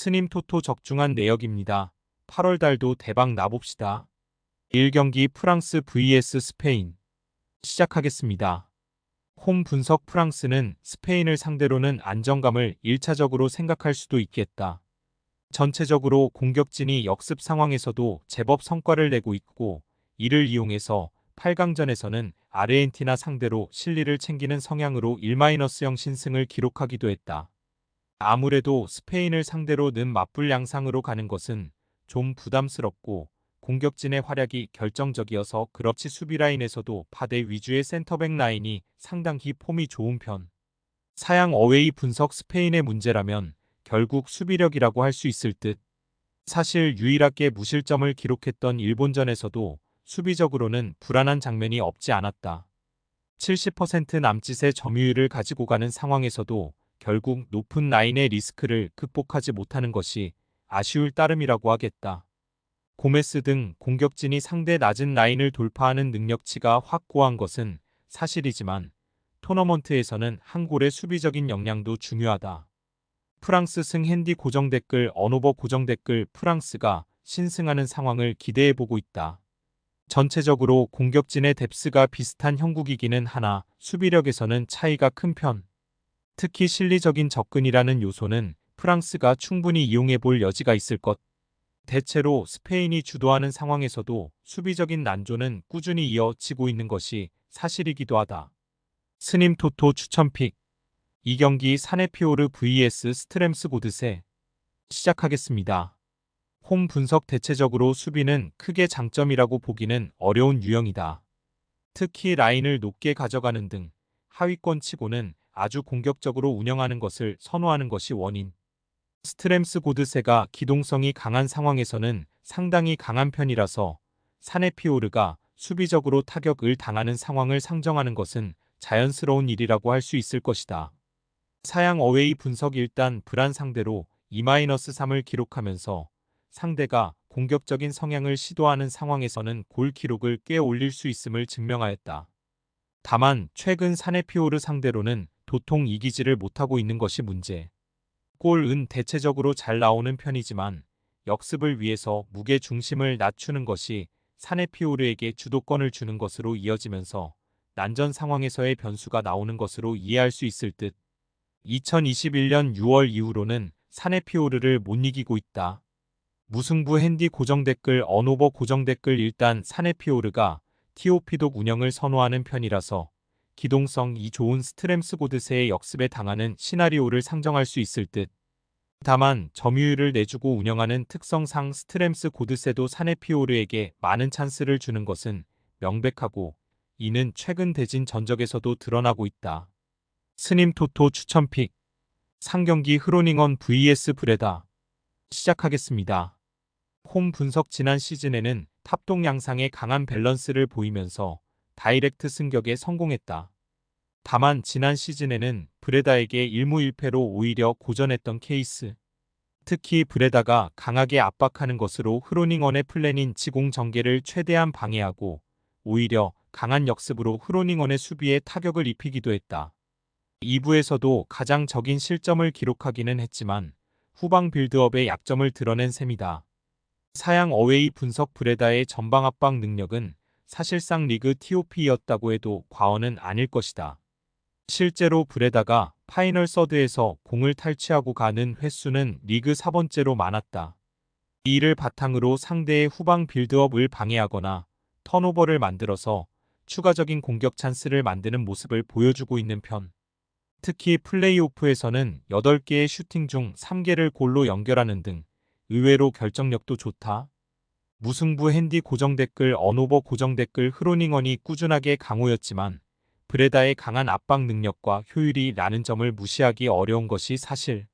스님 토토 적중한 내역입니다. 8월 달도 대박 나봅시다. 1경기 프랑스 vs 스페인 시작하겠습니다. 홈 분석. 프랑스는 스페인을 상대로는 안정감을 1차적으로 생각할 수도 있겠다. 전체적으로 공격진이 역습 상황에서도 제법 성과를 내고 있고, 이를 이용해서 8강전에서는 아르헨티나 상대로 실리를 챙기는 성향으로 1-0 신승을 기록하기도 했다. 아무래도 스페인을 상대로 는 맞불 양상으로 가는 것은 좀 부담스럽고, 공격진의 활약이 결정적이어서 그렇지 수비 라인에서도 파대 위주의 센터백 라인이 상당히 폼이 좋은 편. 사양 어웨이 분석. 스페인의 문제라면 결국 수비력이라고 할 수 있을 듯. 사실 유일하게 무실점을 기록했던 일본전에서도 수비적으로는 불안한 장면이 없지 않았다. 70% 남짓의 점유율을 가지고 가는 상황에서도 결국 높은 라인의 리스크를 극복하지 못하는 것이 아쉬울 따름이라고 하겠다. 고메스 등 공격진이 상대 낮은 라인을 돌파하는 능력치가 확고한 것은 사실이지만, 토너먼트에서는 한 골의 수비적인 역량도 중요하다. 프랑스 승. 핸디 고정 댓글. 언오버 고정 댓글. 프랑스가 신승하는 상황을 기대해보고 있다. 전체적으로 공격진의 뎁스가 비슷한 형국이기는 하나 수비력에서는 차이가 큰 편. 특히 실리적인 접근이라는 요소는 프랑스가 충분히 이용해볼 여지가 있을 것. 대체로 스페인이 주도하는 상황에서도 수비적인 난조는 꾸준히 이어지고 있는 것이 사실이기도 하다. 스님 토토 추천픽. 2경기 사네피오르 vs 스트렘스 고드세 시작하겠습니다. 홈 분석. 대체적으로 수비는 크게 장점이라고 보기는 어려운 유형이다. 특히 라인을 높게 가져가는 등 하위권 치고는 아주 공격적으로 운영하는 것을 선호하는 것이 원인. 스트렘스 고드세가 기동성이 강한 상황에서는 상당히 강한 편이라서 사네피오르가 수비적으로 타격을 당하는 상황을 상정하는 것은 자연스러운 일이라고 할 수 있을 것이다. 사양 어웨이 분석. 일단 브란 상대로 2-3을 기록하면서 상대가 공격적인 성향을 시도하는 상황에서는 골 기록을 꽤 올릴 수 있음을 증명하였다. 다만 최근 사네피오르 상대로는 도통 이기지를 못하고 있는 것이 문제. 골은 대체적으로 잘 나오는 편이지만 역습을 위해서 무게 중심을 낮추는 것이 사네피오르에게 주도권을 주는 것으로 이어지면서 난전 상황에서의 변수가 나오는 것으로 이해할 수 있을 듯. 2021년 6월 이후로는 사네피오르를 못 이기고 있다. 무승부. 핸디 고정 댓글. 언오버 고정 댓글. 일단 사네피오르가 TOP독 운영을 선호하는 편이라서 기동성이 좋은 스트렘스 고드세의 역습에 당하는 시나리오를 상정할 수 있을 듯. 다만 점유율을 내주고 운영하는 특성상 스트렘스 고드세도 사네피오르에게 많은 찬스를 주는 것은 명백하고, 이는 최근 대진 전적에서도 드러나고 있다. 스님 토토 추천픽. 상경기 흐로닝언 vs 브레다 시작하겠습니다. 홈 분석. 지난 시즌에는 탑동 양상의 강한 밸런스를 보이면서 다이렉트 승격에 성공했다. 다만 지난 시즌에는 브레다에게 1무 1패로 오히려 고전했던 케이스. 특히 브레다가 강하게 압박하는 것으로 흐로닝언의 플랜인 지공 전개를 최대한 방해하고, 오히려 강한 역습으로 흐로닝언의 수비에 타격을 입히기도 했다. 2부에서도 가장 적인 실점을 기록하기는 했지만 후방 빌드업의 약점을 드러낸 셈이다. 사양 어웨이 분석. 브레다의 전방 압박 능력은 사실상 리그 TOP였다고 해도 과언은 아닐 것이다. 실제로 브레다가 파이널 서드에서 공을 탈취하고 가는 횟수는 리그 4번째로 많았다. 이를 바탕으로 상대의 후방 빌드업을 방해하거나 턴오버를 만들어서 추가적인 공격 찬스를 만드는 모습을 보여주고 있는 편. 특히 플레이오프에서는 8개의 슈팅 중 3개를 골로 연결하는 등 의외로 결정력도 좋다. 무승부. 핸디 고정 댓글. 언오버 고정 댓글. 흐로닝언이 꾸준하게 강호였지만 브레다의 강한 압박 능력과 효율이 라는 점을 무시하기 어려운 것이 사실.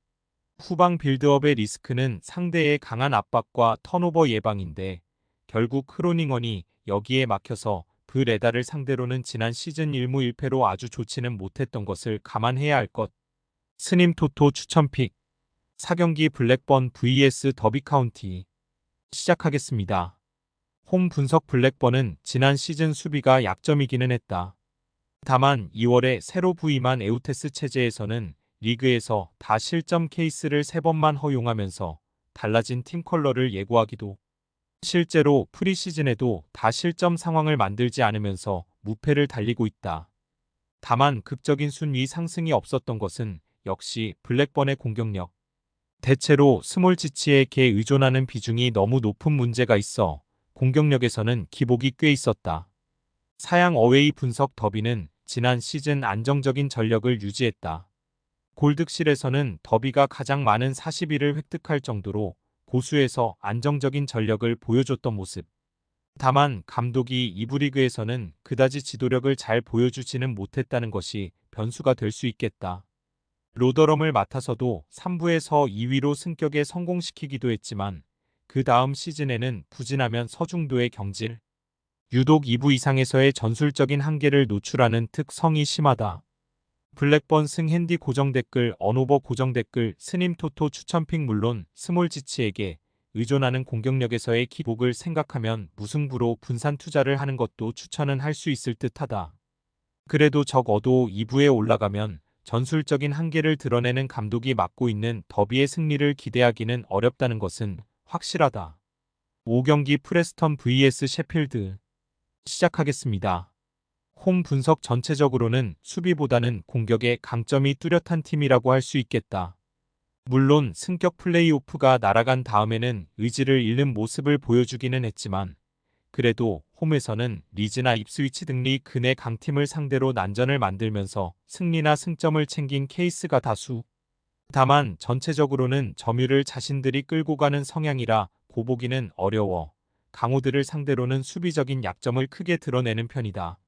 후방 빌드업의 리스크는 상대의 강한 압박과 턴오버 예방인데, 결국 흐로닝언이 여기에 막혀서 브레다를 상대로는 지난 시즌 1무 1패로 아주 좋지는 못했던 것을 감안해야 할 것. 스님 토토 추천픽. 4경기 블랙번 vs 더비 카운티 시작하겠습니다. 홈 분석. 블랙번은 지난 시즌 수비가 약점이기는 했다. 다만 2월에 새로 부임한 에우테스 체제에서는 리그에서 다 실점 케이스를 3번만 허용하면서 달라진 팀 컬러를 예고하기도. 실제로 프리시즌에도 다 실점 상황을 만들지 않으면서 무패를 달리고 있다. 다만 극적인 순위 상승이 없었던 것은 역시 블랙번의 공격력. 대체로 스몰 지치에게 의존하는 비중이 너무 높은 문제가 있어 공격력에서는 기복이 꽤 있었다. 사양 어웨이 분석 더비는 지난 시즌 안정적인 전력을 유지했다. 골득실에서는 더비가 가장 많은 41을 획득할 정도로 고수에서 안정적인 전력을 보여줬던 모습. 다만 감독이 2부 리그에서는 그다지 지도력을 잘 보여주지는 못했다는 것이 변수가 될 수 있겠다. 로더럼을 맡아서도 3부에서 2위로 승격에 성공시키기도 했지만 그 다음 시즌에는 부진하면 서중도의 경질. 유독 2부 이상에서의 전술적인 한계를 노출하는 특성이 심하다. 블랙번 승 핸디 고정 댓글 언오버 고정 댓글 스님 토토 추천픽 물론 스몰 지치에게 의존하는 공격력에서의 기복을 생각하면 무승부로 분산 투자를 하는 것도 추천은 할 수 있을 듯하다. 그래도 적어도 2부에 올라가면 전술적인 한계를 드러내는 감독이 맡고 있는 더비의 승리를 기대하기는 어렵다는 것은 확실하다. 5경기 프레스턴 vs 셰필드 시작하겠습니다. 홈 분석 전체적으로는 수비보다는 공격에 강점이 뚜렷한 팀이라고 할 수 있겠다. 물론 승격 플레이오프가 날아간 다음에는 의지를 잃는 모습을 보여주기는 했지만 그래도 홈에서는 리즈나 입스위치 등리 근의 강팀을 상대로 난전을 만들면서 승리나 승점을 챙긴 케이스가 다수. 다만 전체적으로는 점유를 자신들이 끌고 가는 성향이라 고보기는 어려워 강호들을 상대로는 수비적인 약점을 크게 드러내는 편이다.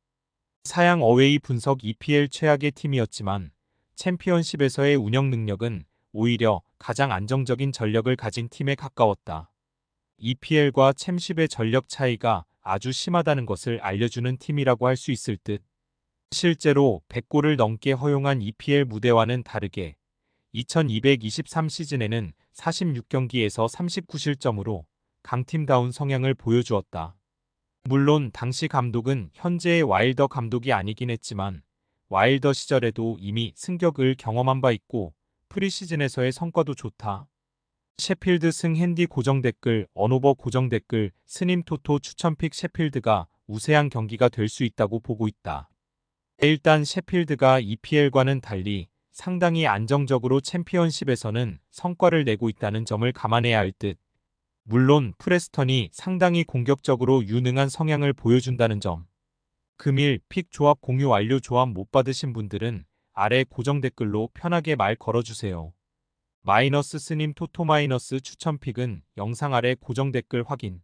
사양 어웨이 분석 EPL 최악의 팀이었지만 챔피언십에서의 운영 능력은 오히려 가장 안정적인 전력을 가진 팀에 가까웠다. EPL과 챔십의 전력 차이가 아주 심하다는 것을 알려주는 팀이라고 할 수 있을 듯. 실제로 100골을 넘게 허용한 EPL 무대와는 다르게 2223 시즌에는 46경기에서 39실점으로 강팀다운 성향을 보여주었다. 물론 당시 감독은 현재의 와일더 감독이 아니긴 했지만 와일더 시절에도 이미 승격을 경험한 바 있고 프리시즌에서의 성과도 좋다. 셰필드 승 핸디 고정 댓글 언오버 고정 댓글 스님 토토 추천픽 셰필드가 우세한 경기가 될 수 있다고 보고 있다. 일단 셰필드가 EPL과는 달리 상당히 안정적으로 챔피언십에서는 성과를 내고 있다는 점을 감안해야 할 듯. 물론 프레스턴이 상당히 공격적으로 유능한 성향을 보여준다는 점. 금일 픽 조합 공유 완료. 조합 못 받으신 분들은 아래 고정 댓글로 편하게 말 걸어주세요. 마이너스 스님 토토 마이너스 추천픽은 영상 아래 고정 댓글 확인.